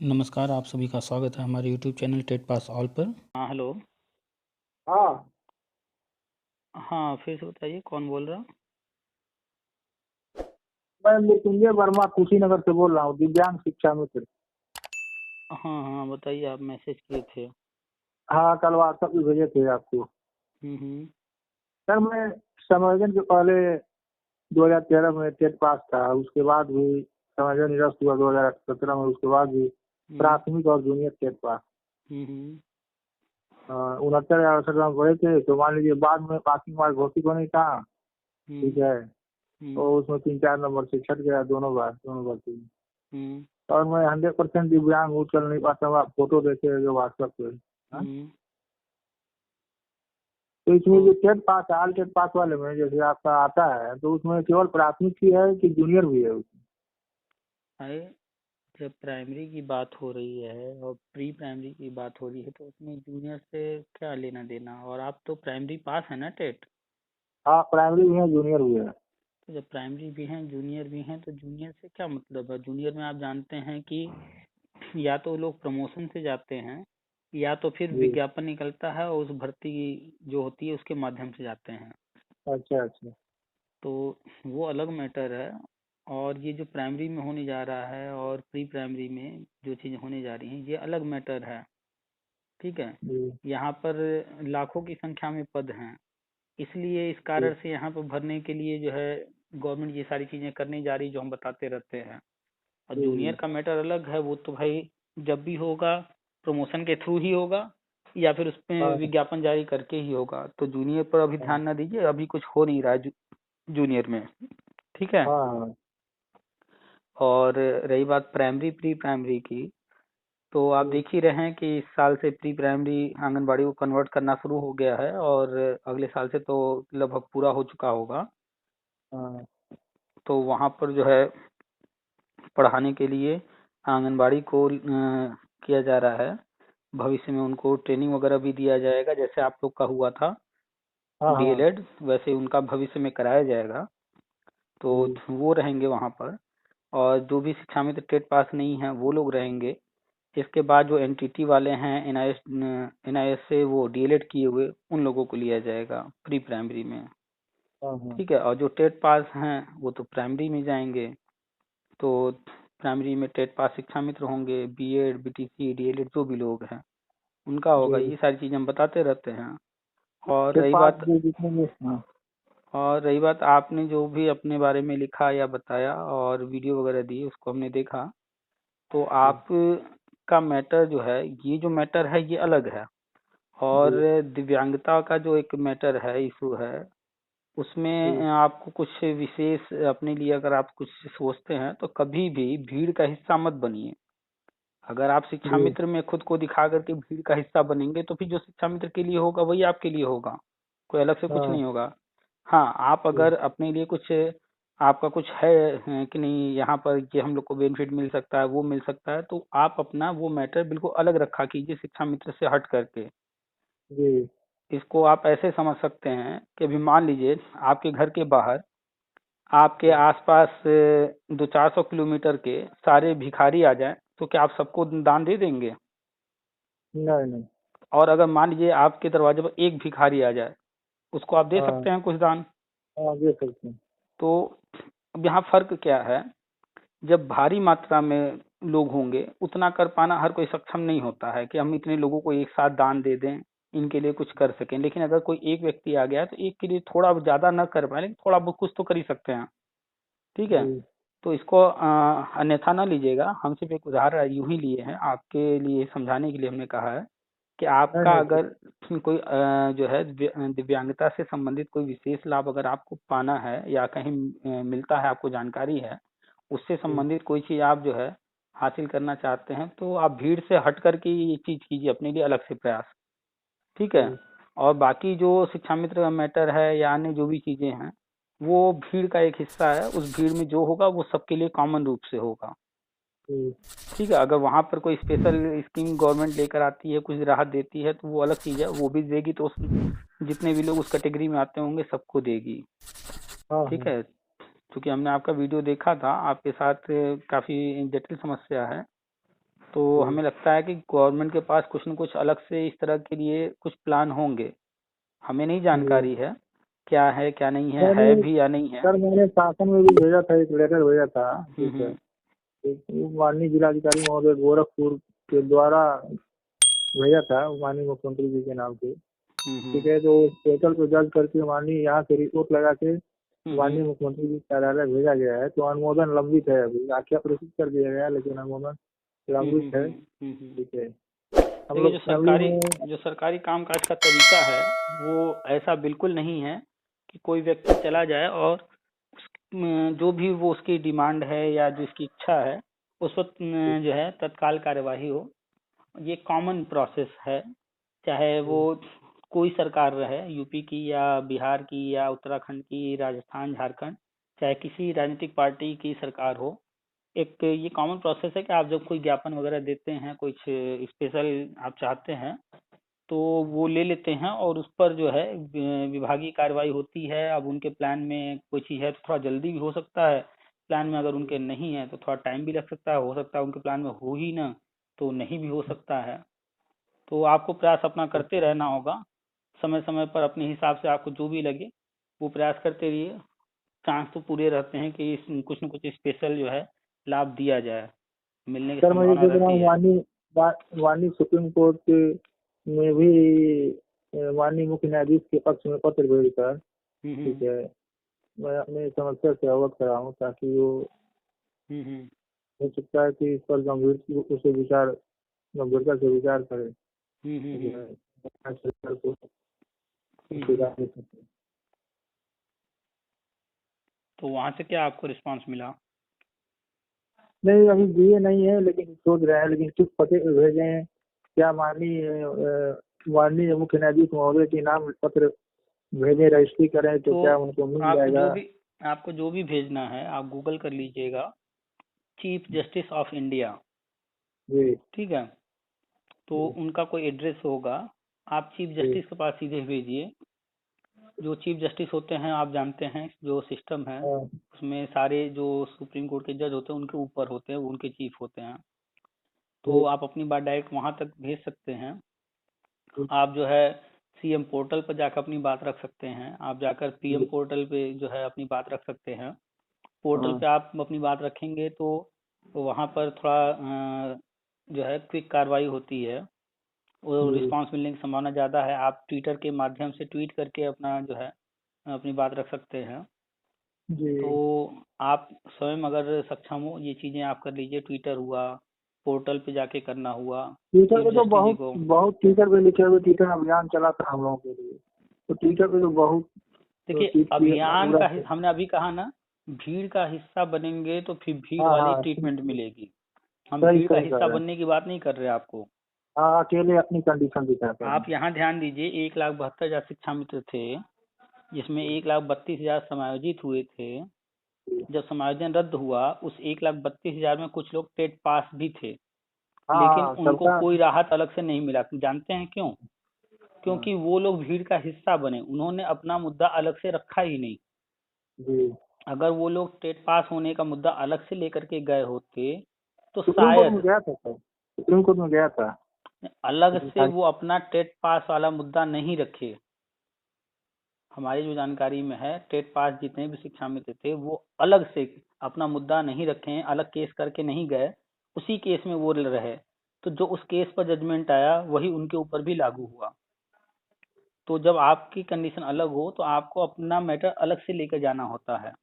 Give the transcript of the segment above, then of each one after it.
नमस्कार, आप सभी का स्वागत है हमारे YouTube channel TET pass all पर। हाँ, हेलो। हाँ। हाँ, फिर से बताइए कौन बोल रहा? मैं मृत्युंजय वर्मा कुशीनगर से बोल रहा हूँ, दिव्यांग शिक्षा मित्र। हाँ हाँ, बताइए, आप मैसेज किए थे। हाँ, कल व्हाट्सएप पे भेजे थे आपको। हम्म। सर, मैं समायोजन के पहले 2013 में टेट पास था, उसके बाद भी समायोजन निरस्त हुआ 2017 में, उसके बाद भी हम्म प्राथमिक और जूनियर टेट पास। हम्म 69 68 में पढ़े थे, तो मान लीजिए बाद में पासिंग मार्क घोषित होने का। हम्म ठीक है। हम्म तो उसमें 3 4 नंबर से छट गया, दोनों बार थी। हम्म और मैं 100% दिव्यांग हूँ, चल नहीं पाता हूँ। आप फोटो देखे जो व्हाट्सएप पे। हाँ? हम्म। तो इसमें तो जो टेट पास है, ऑल टेट पास वाले में जैसे आपका आता है, तो उसमें केवल प्राथमिक ही है कि जूनियर भी है उसमें? अरे, जब प्राइमरी की बात हो रही है और प्री प्राइमरी की बात हो रही है तो उसमें जूनियर से क्या लेना देना? और आप तो प्राइमरी पास है ना टेट? हाँ, प्राइमरी भी है, जूनियर भी है। तो जब प्राइमरी भी हैं जूनियर भी हैं तो जूनियर से क्या मतलब है? जूनियर में आप जानते हैं कि या तो लोग प्रमोशन से जाते हैं या तो फिर जी। विज्ञापन निकलता है और उस भर्ती जो होती है उसके माध्यम से जाते हैं। अच्छा अच्छा। तो वो अलग मैटर है। और ये जो प्राइमरी में होने जा रहा है और प्री प्राइमरी में जो चीज़ होने जा रही हैं ये अलग मैटर है। ठीक है। जी यहाँ पर लाखों की संख्या में पद हैं, इसलिए इस जी। कारण से यहाँ पर भरने के लिए जो है गवर्नमेंट ये सारी चीज़ें करने जा रही है जो हम बताते रहते हैं। और जी जूनियर जी। का मैटर अलग है, वो तो भाई जब भी होगा प्रमोशन के थ्रू ही होगा या फिर उसमें हाँ विज्ञापन जारी करके ही होगा। तो जूनियर पर अभी हाँ ध्यान ना दीजिए, अभी कुछ हो नहीं रहा है जूनियर में। ठीक है। हाँ हाँ। और रही बात प्राइमरी प्री प्राइमरी की, तो आप जी। देख ही रहे हैं कि इस साल से प्री प्राइमरी आंगनबाड़ी को कन्वर्ट करना शुरू हो गया है और अगले साल से तो लगभग पूरा हो चुका होगा। हाँ तो वहाँ पर जो है पढ़ाने के लिए आंगनबाड़ी को किया जा रहा है। भविष्य में उनको ट्रेनिंग वगैरह भी दिया जाएगा, जैसे आप लोग का हुआ था हाँ हाँ। डीएलएड, वैसे उनका भविष्य में कराया जाएगा। तो जी वो रहेंगे वहाँ पर। और जो भी शिक्षा मित्र टेट पास नहीं है वो लोग रहेंगे। इसके बाद जो एनटीटी वाले हैं एनआईएस से वो डीएलएड किए हुए उन लोगों को लिया जाएगा प्री प्राइमरी में। हाँ हाँ। ठीक है। और जो टेट पास हैं वो तो प्राइमरी में जाएंगे। तो प्राइमरी में टेट पास शिक्षा मित्र होंगे, बीएड बीटीसी डीएलएड जो भी लोग हैं उनका होगा। जी। ये सारी चीजें हम बताते रहते हैं। और टेट रही पास बात जो जितने भी, हाँ। और रही बात आपने जो भी अपने बारे में लिखा या बताया और वीडियो वगैरह दी उसको हमने देखा। तो जी आप का मैटर जो है, ये जो मैटर है ये अलग है। और जी दिव्यांगता का जो एक मैटर है, इशू है, उसमें जी। आपको कुछ विशेष अपने लिए अगर आप कुछ सोचते हैं तो कभी भी भीड़ का हिस्सा मत बनिए। अगर आप शिक्षा जी मित्र में खुद को दिखा करके भीड़ का हिस्सा बनेंगे तो फिर जो शिक्षा मित्र के लिए होगा वही आपके लिए होगा, कोई अलग से कुछ हाँ। नहीं होगा। हाँ, आप जी अगर अपने लिए कुछ आपका कुछ है कि नहीं यहाँ पर ये हम लोग को बेनिफिट मिल सकता है वो मिल सकता है, तो आप अपना वो मैटर बिल्कुल अलग रखा कीजिए शिक्षा मित्र से हट करके। जी। इसको आप ऐसे समझ सकते हैं कि अभी मान लीजिए आपके घर के बाहर आपके जी। आसपास 200 400 किलोमीटर के सारे भिखारी आ जाएं तो क्या आप सबको दान दे देंगे? नहीं नहीं। और अगर मान लीजिए आपके दरवाजे पर एक भिखारी आ जाए, उसको आप दे हाँ सकते हैं कुछ दान? हाँ, दे सकते हैं। तो अब यहाँ फर्क क्या है, जब भारी मात्रा में लोग होंगे उतना कर पाना हर कोई सक्षम नहीं होता है कि हम इतने लोगों को एक साथ दान दे दें, इनके लिए कुछ कर सकें। लेकिन अगर कोई एक व्यक्ति आ गया तो एक के लिए थोड़ा ज्यादा न कर पाए लेकिन थोड़ा बहुत कुछ तो कर ही सकते हैं। ठीक है। जी तो इसको अन्यथा ना लीजिएगा, हम सिर्फ एक उदाहरण यूं ही लिए हैं आपके लिए समझाने के लिए हमने कहा है कि नहीं आपका नहीं, ठीक। अगर कोई जो है दिव्यांगता से संबंधित कोई विशेष लाभ अगर आपको पाना है या कहीं मिलता है, आपको जानकारी है, उससे जी संबंधित कोई चीज आप जो है हासिल करना चाहते हैं तो आप भीड़ से हट करके ये चीज कीजिए अपने लिए अलग से प्रयास। ठीक है। जी और बाकी जो शिक्षा मित्र का मैटर है या अन्य जो भी चीजें हैं वो भीड़ का एक हिस्सा है, उस भीड़ में जो होगा वो सबके लिए कॉमन रूप से होगा। जी। ठीक है। अगर वहां पर कोई स्पेशल स्कीम गवर्नमेंट लेकर आती है, कुछ राहत देती है तो वो अलग चीज है, वो भी देगी तो जितने भी लोग उस कैटेगरी में आते होंगे सबको देगी। हाँ ठीक हाँ। है। क्योंकि हमने आपका वीडियो देखा था, आपके साथ काफी जटिल समस्या है। तो हमें लगता है कि गवर्नमेंट के पास कुछ न कुछ अलग से इस तरह के लिए कुछ प्लान होंगे। हमें नहीं जानकारी है क्या है क्या नहीं है भी या नहीं है। सर मैंने शासन में भी भेजा था, एक लेटर भेजा था, ठीक है, हम्म माननीय जिलाधिकारी महोदय गोरखपुर के द्वारा भेजा था, माननीय मुख्यमंत्री जी के नाम से, ठीक है। तो पोर्टल को दर्ज करके माननीय यहाँ से रिपोर्ट लगा के माननीय मुख्यमंत्री जी कार्यालय भेजा गया है। तो अनुमोदन लंबित है, अभी आख्या प्रेषित कर दिया गया है, लेकिन अनुमोदन लंबित है, ठीक है। हम देखिए, लोग फैमिली में जो सरकारी कामकाज का तरीका है वो ऐसा बिल्कुल नहीं है कि कोई व्यक्ति चला जाए और जो भी वो उसकी डिमांड है या जो उसकी इच्छा है उस वक्त जो है तत्काल कार्यवाही हो। ये कॉमन प्रोसेस है, चाहे वो कोई सरकार रहे, यूपी की या बिहार की या उत्तराखंड की, राजस्थान, झारखंड, चाहे किसी राजनीतिक पार्टी की सरकार हो। एक ये कॉमन प्रोसेस है कि आप जब कोई ज्ञापन वगैरह देते हैं, कुछ स्पेशल आप चाहते हैं, तो वो ले लेते हैं और उस पर जो है विभागीय कार्रवाई होती है। अब उनके प्लान में कोई चीज़ है तो थोड़ा जल्दी भी हो सकता है, प्लान में अगर उनके नहीं है तो थोड़ा टाइम भी लग सकता है, हो सकता है उनके प्लान में हो ही ना, तो नहीं भी हो सकता है। तो आपको प्रयास अपना करते रहना होगा, समय समय पर अपने हिसाब से आपको जो भी लगे वो प्रयास करते रहिए। चांस तो पूरे रहते हैं कि कुछ न कुछ स्पेशल जो है लाभ दिया जाए, मिलने की सर मैं ये संभावना देख रहा रहती हूँ है। माननीय सुप्रीम कोर्ट में भी माननीय मुख्य न्यायाधीश के पक्ष में पत्र भेजकर, ठीक हम्म है, मैं अपनी समस्या से अवगत कराऊँ, ताकि वो हम्म हो सकता है कि इस पर गंभीरता से विचार करें, हम्म हम्म ठीक हम्म है, सरकार को हम्म, हम्म। सुधार दे सके। तो वहां से क्या आपको रिस्पांस मिला? नहीं अभी दिए नहीं है, लेकिन सोच रहे हैं, लेकिन किस पते पे भेजे हैं, क्या माननीय मुख्य न्यायाधीश महोदय के नाम पत्र भेजे, रजिस्ट्री करें तो तो क्या उनको मिल आपको जाएगा? जो भी आपको जो भी भेजना है आप गूगल कर लीजिएगा, चीफ जस्टिस ऑफ इंडिया, जी ठीक है। तो जी उनका कोई एड्रेस होगा, आप चीफ जी जस्टिस के पास सीधे भेजिए। जो चीफ जस्टिस होते हैं आप जानते हैं, जो सिस्टम है हाँ, उसमें सारे जो सुप्रीम कोर्ट के जज होते हैं उनके ऊपर होते हैं, वो उनके चीफ होते हैं। तो जी आप अपनी बात डायरेक्ट वहां तक भेज सकते हैं। जी आप जो है सीएम पोर्टल पर जाकर अपनी बात रख सकते हैं, आप जाकर पीएम जी, पोर्टल पे जो है अपनी बात रख सकते हैं। पोर्टल हाँ पे आप अपनी बात रखेंगे तो वहाँ पर थोड़ा जो है क्विक कार्रवाई होती है, वो जी रिस्पांस मिलने की संभावना ज़्यादा है। आप ट्विटर के माध्यम से ट्वीट करके अपना जो है अपनी बात रख सकते हैं। तो जी। आप स्वयं अगर सक्षम हो ये चीज़ें आप कर लीजिए, ट्विटर हुआ, पोर्टल पे जाके करना हुआ, ट्विटर चीफ पे तो जस्टिस जी बहुत को। बहुत ट्विटर पे लिखे हुए, ट्विटर अभियान चला था हम लोगों के लिए, तो ट्विटर पे तो बहुत देखिए, ट्वीट किए थे अभियान पूरा। का हमने अभी कहा ना, भीड़ का हिस्सा बनेंगे तो फिर भीड़ हाँ वाली हाँ, ट्रीटमेंट मिलेगी। हम सही भीड़ का सही कह हिस्सा रहे हैं। बनने की बात नहीं कर रहे आपको। हाँ, अकेले अपनी कंडीशन दिखाते आप हैं। यहाँ ध्यान दीजिए, 1,72,000 शिक्षा मित्र थे, जिसमें 1,32,000 समायोजित हुए थे। जब समायोजन रद्द हुआ उस 1,32,000 में कुछ लोग टेट पास भी थे, हाँ लेकिन हाँ, उनको सबका। कोई राहत अलग से नहीं मिला। जानते हैं क्यों? हाँ, क्योंकि वो लोग भीड़ का हिस्सा बने, उन्होंने अपना मुद्दा अलग से रखा ही नहीं। जी। अगर वो लोग टेट पास होने का मुद्दा अलग से लेकर के गए होते तो सुप्रीम कोर्ट में शायद गया था सर, सुप्रीम कोर्ट में गया था, अलग लेकिन से वो अपना टेट पास वाला मुद्दा नहीं रखे। हमारी जो जानकारी में है, टेट पास जितने भी शिक्षा मित्र थे वो अलग से अपना मुद्दा नहीं रखे, अलग केस करके नहीं गए, उसी केस में वो रहे। तो जो उस केस पर जजमेंट आया वही उनके ऊपर भी लागू हुआ। तो जब आपकी कंडीशन अलग हो तो आपको अपना मैटर अलग से लेकर जाना होता है,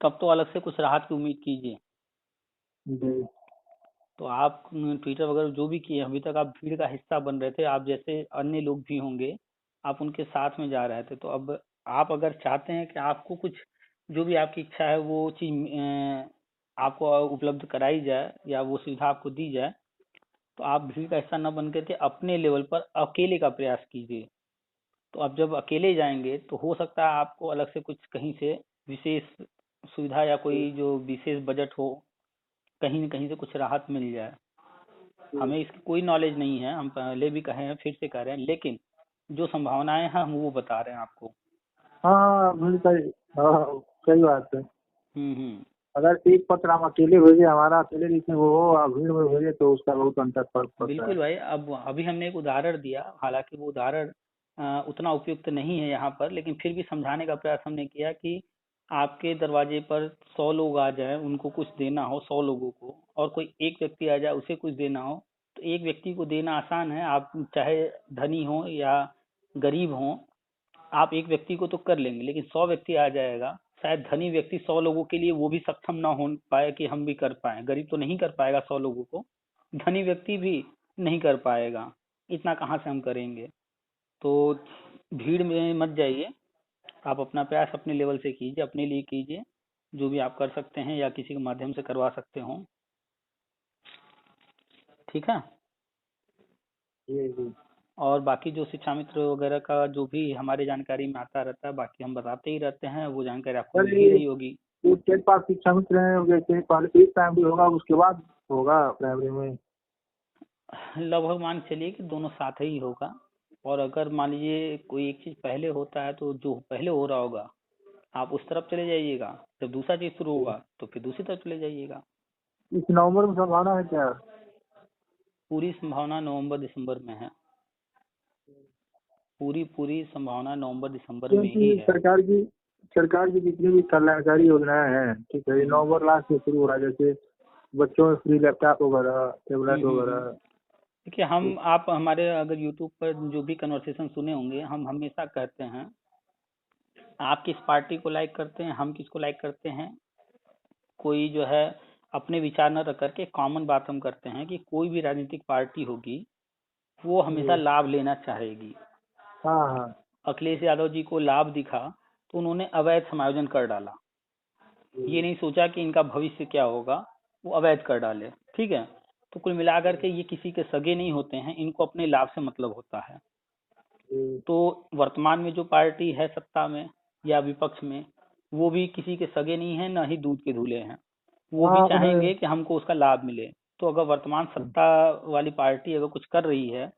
तब तो अलग से कुछ राहत की उम्मीद कीजिए। जी तो आप ट्विटर वगैरह जो भी किए अभी तक, आप भीड़ का हिस्सा बन रहे थे, आप जैसे अन्य लोग भी होंगे, आप उनके साथ में जा रहे थे। तो अब आप अगर चाहते हैं कि आपको कुछ, जो भी आपकी इच्छा है वो चीज आपको उपलब्ध कराई जाए या वो सुविधा आपको दी जाए, तो आप भीड़ का हिस्सा न बन करके अपने लेवल पर अकेले का प्रयास कीजिए। तो आप जब अकेले जाएंगे तो हो सकता है आपको अलग से कुछ कहीं से विशेष सुविधा या कोई जो विशेष बजट हो, कहीं न कहीं से कुछ राहत मिल जाए। जी। हमें इसकी कोई नॉलेज नहीं है, हम पहले भी कहे हैं फिर से कह रहे हैं, लेकिन जो संभावनाएं हैं हम वो बता रहे हैं आपको। हाँ हाँ, भीड़ का, हाँ, सही बात है। हम्म। अगर एक पत्र हम अकेले भेजे, हमारा अकेले लिखे वो हो और भीड़ में भेजे तो उसका बहुत अंतर फर्क पड़ता है। बिल्कुल भाई, अब अभी हमने एक उदाहरण दिया, हालांकि वो उदाहरण उतना उपयुक्त नहीं है यहाँ पर, लेकिन फिर भी समझाने का प्रयास हमने किया कि आपके दरवाजे पर 100 लोग आ जाए, उनको कुछ देना हो 100 लोगों को, और कोई एक व्यक्ति आ जाए उसे कुछ देना हो, तो एक व्यक्ति को देना आसान है, आप चाहे धनी हो या गरीब हो, आप एक व्यक्ति को तो कर लेंगे, लेकिन 100 व्यक्ति आ जाएगा, शायद धनी व्यक्ति 100 लोगों के लिए वो भी सक्षम ना हो पाए कि हम भी कर पाए, गरीब तो नहीं कर पाएगा 100 लोगों को, धनी व्यक्ति भी नहीं कर पाएगा, इतना कहाँ से हम करेंगे। तो भीड़ में मत जाइए, आप अपना प्रयास अपने लेवल से कीजिए, अपने लिए कीजिए, जो भी आप कर सकते हैं या किसी के माध्यम से करवा सकते हो, ठीक है। जी। और बाकी जो शिक्षा मित्र वगैरह का जो भी हमारे जानकारी में आता रहता है, बाकी हम बताते ही रहते हैं, वो जानकारी आपको सर मिल ही रही होगी। ये 10 पास शिक्षा मित्र हैं, जैसे पहले प्री प्राइमरी होगा उसके बाद होगा प्राइमरी में। लगभग मान के चलिए कि दोनों साथ ही होगा, और अगर मान लीजिए कोई एक चीज पहले होता है तो जो पहले हो रहा होगा आप उस तरफ चले जाइएगा, जब दूसरा चीज शुरू होगा तो फिर दूसरी तरफ चले जाइएगा। इस नवंबर में संभावना है क्या? पूरी संभावना नवंबर दिसंबर में है, पूरी पूरी संभावना नवंबर दिसंबर में ही क्योंकि है। सरकार की जितनी भी कल्याणकारी योजनाएं हैं, ठीक है, ये नवंबर लास्ट से शुरू हो रहा है। जैसे बच्चों में फ्री लैपटॉप वगैरह, टेबलेट वगैरह। देखिए, हम आप हमारे अगर यूट्यूब पर जो भी कन्वर्सेशन सुने होंगे, हम हमेशा कहते हैं आप किस पार्टी को लाइक करते हैं, हम किसको लाइक करते हैं, कोई जो है अपने विचार न रख करके कॉमन बात हम करते हैं कि कोई भी राजनीतिक पार्टी होगी वो हमेशा लाभ लेना चाहेगी। हाँ हाँ। अखिलेश यादव जी को लाभ दिखा तो उन्होंने अवैध समायोजन कर डाला, ये नहीं सोचा कि इनका भविष्य क्या होगा, वो अवैध कर डाले, ठीक है। तो कुल मिलाकर के ये किसी के सगे नहीं होते हैं, इनको अपने लाभ से मतलब होता है। तो वर्तमान में जो पार्टी है सत्ता में या विपक्ष में, वो भी किसी के सगे नहीं है, ना ही दूध के धुले हैं, वो भी हाँ चाहेंगे कि हमको उसका लाभ मिले। तो अगर वर्तमान सत्ता वाली पार्टी अगर कुछ कर रही है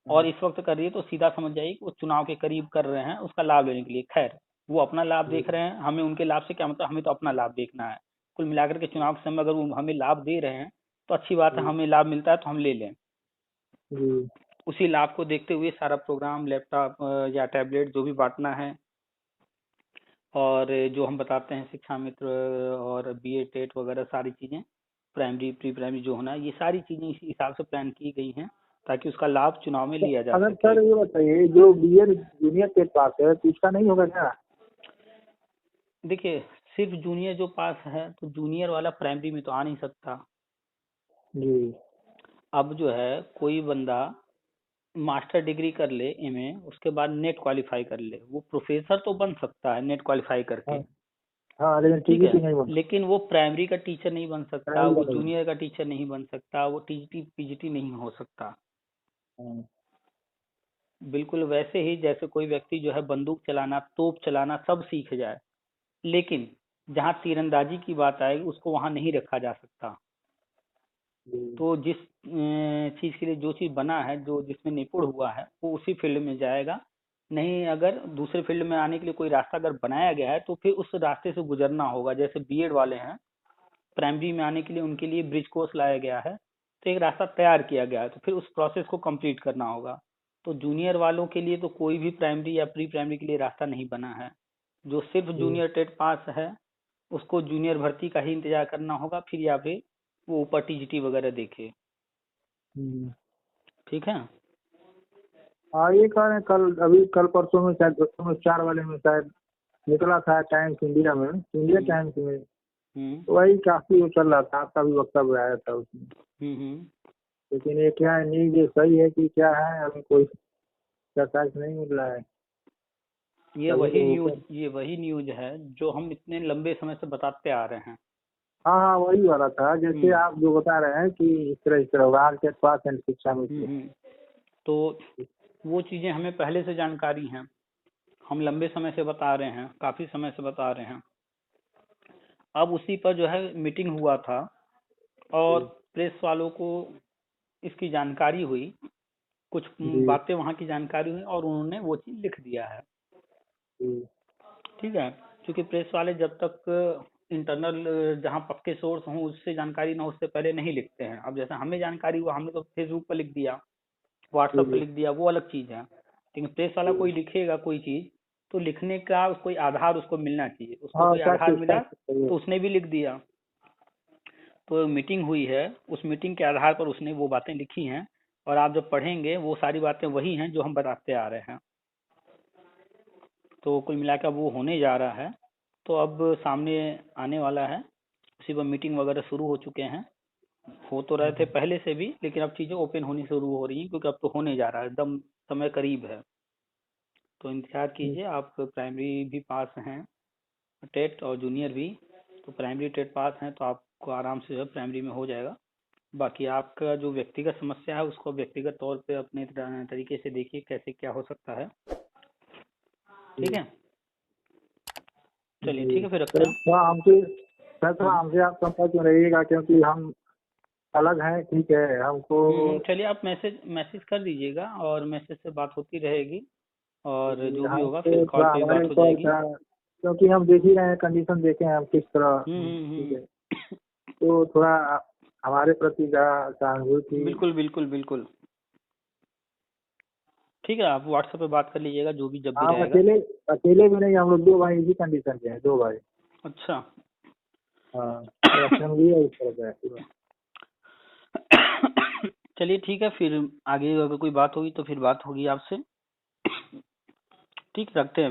और इस वक्त कर रही है, तो सीधा समझ जाइए कि वो चुनाव के करीब कर रहे हैं उसका लाभ लेने के लिए। खैर, वो अपना लाभ देख रहे हैं, हमें उनके लाभ से क्या मतलब, हमें तो अपना लाभ देखना है। कुल मिलाकर के चुनाव के समय अगर वो हमें लाभ दे रहे हैं तो अच्छी बात है, हमें लाभ मिलता है तो हम ले लें। उसी लाभ को देखते हुए सारा प्रोग्राम, लैपटॉप या टैबलेट जो भी बांटना है, और जो हम बताते हैं शिक्षा मित्र और बीए टेट वगैरह सारी चीजें, प्राइमरी प्री प्राइमरी जो होना है, ये सारी चीजें इसी हिसाब से प्लान की गई हैं ताकि उसका लाभ चुनाव में लिया जा अगर सके। सर ये बताइए, जो बीएड जूनियर के पास है तो इसका नहीं होगा क्या? देखिए, सिर्फ जूनियर जो पास है तो जूनियर वाला प्राइमरी में तो आ नहीं सकता। जी। अब जो है कोई बंदा मास्टर डिग्री कर ले, एमए, उसके बाद नेट क्वालिफाई कर ले, वो प्रोफेसर तो बन सकता है नेट क्वालिफाई करके, हाँ हाँ, लेकिन ठीक टीजीटी है, नहीं बन लेकिन वो प्राइमरी का टीचर नहीं बन सकता, प्राइमरी वो का नहीं। जूनियर का टीचर नहीं बन सकता, वो टीजीटी पीजीटी नहीं हो सकता। हाँ। बिल्कुल वैसे ही जैसे कोई व्यक्ति जो है बंदूक चलाना, तोप चलाना सब सीख जाए, लेकिन जहाँ तीरंदाजी की बात आएगी उसको वहां नहीं रखा जा सकता। तो जिस चीज के लिए जो चीज बना है, जो जिसमें निपुण हुआ है, वो उसी फील्ड में जाएगा। नहीं, अगर दूसरे फील्ड में आने के लिए कोई रास्ता अगर बनाया गया है तो फिर उस रास्ते से गुजरना होगा। जैसे बीएड वाले हैं, प्राइमरी में आने के लिए उनके लिए ब्रिज कोर्स लाया गया है, तो एक रास्ता तैयार किया गया है, तो फिर उस प्रोसेस को कंप्लीट करना होगा। तो जूनियर वालों के लिए तो कोई भी प्राइमरी या प्री प्राइमरी के लिए रास्ता नहीं बना है। जो सिर्फ जूनियर टेट पास है उसको जूनियर भर्ती का ही इंतजार करना होगा, फिर या फिर वो ऊपर टीजीटी वगैरह देखे, ठीक है। हाँ, ये कह रहे हैं कल, अभी कल परसों में शायद 4 वाले में शायद निकला था टाइम्स इंडिया में, इंडिया टाइम्स में, हम्म तो वही काफी वो चल रहा था, आपका भी वक्तव्य आया था उसमें। हम्म। लेकिन ये क्या है, न्यूज ये सही है कि क्या है, अभी कोई प्रकाश नहीं मिल रहा है ये सभी वही लोगों न्यूज, को। ये वही न्यूज है जो हम इतने लंबे समय से बताते आ रहे हैं। हाँ हाँ, वही वाला था, जैसे हम्म आप जो बता रहे हैं कि इस तरह होगा आर के पास एंड शिक्षा में। तो वो चीजें हमें पहले से जानकारी हैं, हम लंबे समय से बता रहे हैं, काफी समय से बता रहे हैं। अब उसी पर जो है मीटिंग हुआ था और प्रेस वालों को इसकी जानकारी हुई, कुछ जी बातें वहां की जानकारी हुई और उन्होंने वो चीज लिख दिया है, जी। ठीक है। क्योंकि प्रेस वाले जब तक इंटरनल जहाँ पक्के सोर्स हों उससे जानकारी ना हो उससे पहले नहीं लिखते हैं। अब जैसे हमें जानकारी हुआ हमने तो फेसबुक पर लिख दिया, व्हाट्सएप पे लिख दिया, वो अलग चीज है। लेकिन प्रेस वाला कोई लिखेगा कोई चीज तो लिखने का कोई आधार उसको मिलना चाहिए, उसको हाँ कोई आधार फैक्ट मिला फैक्ट सही है। तो उसने भी लिख दिया। तो मीटिंग हुई है, उस मीटिंग के आधार पर उसने वो बातें लिखी हैं और आप जब पढ़ेंगे वो सारी बातें वही हैं जो हम बताते आ रहे हैं। तो कुल मिलाकर वो होने जा रहा है। तो अब सामने आने वाला है, उसी पर मीटिंग वगैरह शुरू हो चुके हैं, हो तो रहे थे पहले से भी, लेकिन अब चीजें ओपन होनी शुरू हो रही हैं क्योंकि अब तो होने जा रहा है, एकदम समय करीब है। तो इंतजार कीजिए। आप प्राइमरी भी पास हैं, टेट और जूनियर भी, तो प्राइमरी टेट पास हैं तो आपको आराम से जो है प्राइमरी में हो जाएगा। बाकी आपका जो व्यक्तिगत समस्या है उसको व्यक्तिगत तौर पे अपने तरीके से देखिए कैसे क्या हो सकता है। ठीक है, चलिए ठीक है, फिर रखते हैं। थोड़ा हमसे सर, थोड़ा हमसे आप संपर्क में रहिएगा क्योंकि हम अलग हैं, ठीक है हमको। चलिए आप मैसेज कर दीजिएगा और मैसेज से बात होती रहेगी और जो भी होगा फिर हमको कॉल थोड़ा पे हमारे बात हो ऊपर जाएगी। था क्योंकि हम देख ही रहे हैं, कंडीशन देखे हैं हम किस तरह, ठीक है। तो थोड़ा हमारे प्रति सहानुभूति। बिल्कुल बिल्कुल बिल्कुल, ठीक है, आप व्हाट्सएप पे बात कर लीजिएगा जो भी जब भी आप रहेगा। अकेले अकेले भी नहीं, हम लोग 2 भाई इसी कंडीशन के हैं, 2 भाई। अच्छा। हाँ फैमिली है, इस तरह का है पूरा। चलिए ठीक है, फिर आगे अगर कोई बात होगी तो फिर बात होगी आपसे। ठीक, रखते हैं अभी।